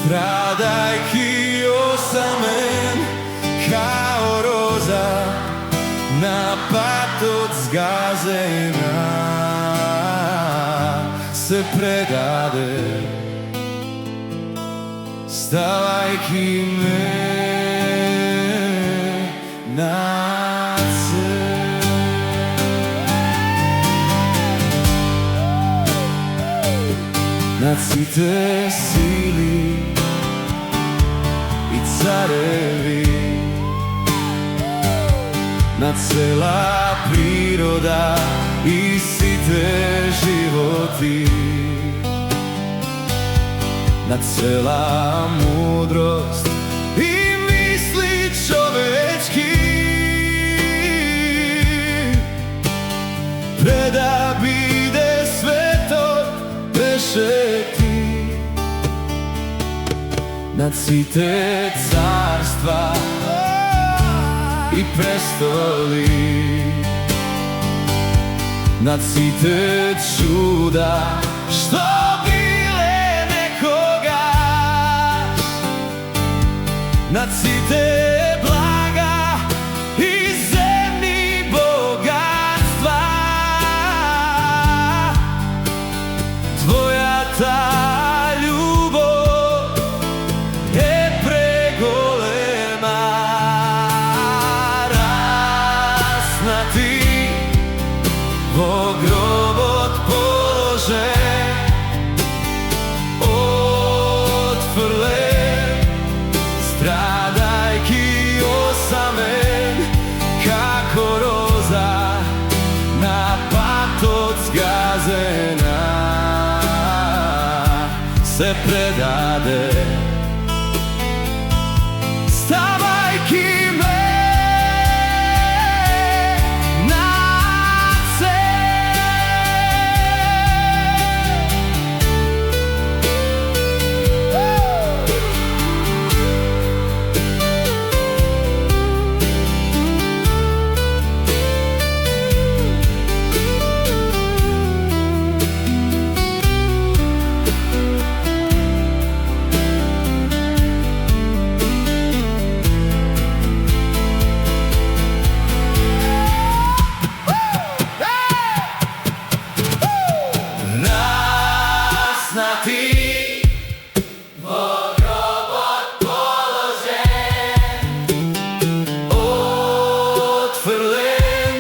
Stradajki osamen kao roza, napad od zgazena se predade. Stavajki me na cel. Nacite sili i carevi, na cela priroda i site životi, na cela mudrost i misli čovečki, preda bide sveto pešeti, nad site carstva i prestoli, nad site čuda što bile nekoga, nad site blaga i zemni bogatstva. Tvoja ta ljubav je pregolema, rasna ti vo grob odpoložen, otvrlen, stradajki osamen kako roza, napad od zgazena se predade. Stavajki me na cel. Ti vo grob odpoložen, otvrlen,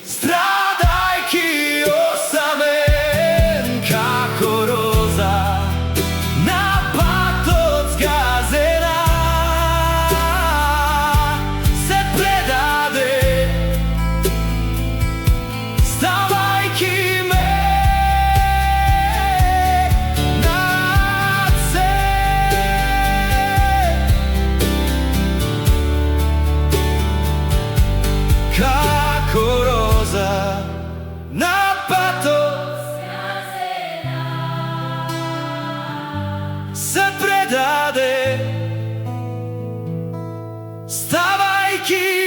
stradajki osamen kako roza, napad od zgazena se predade. Stavajki me kako roza, napad od zgazena se predade. Stavajki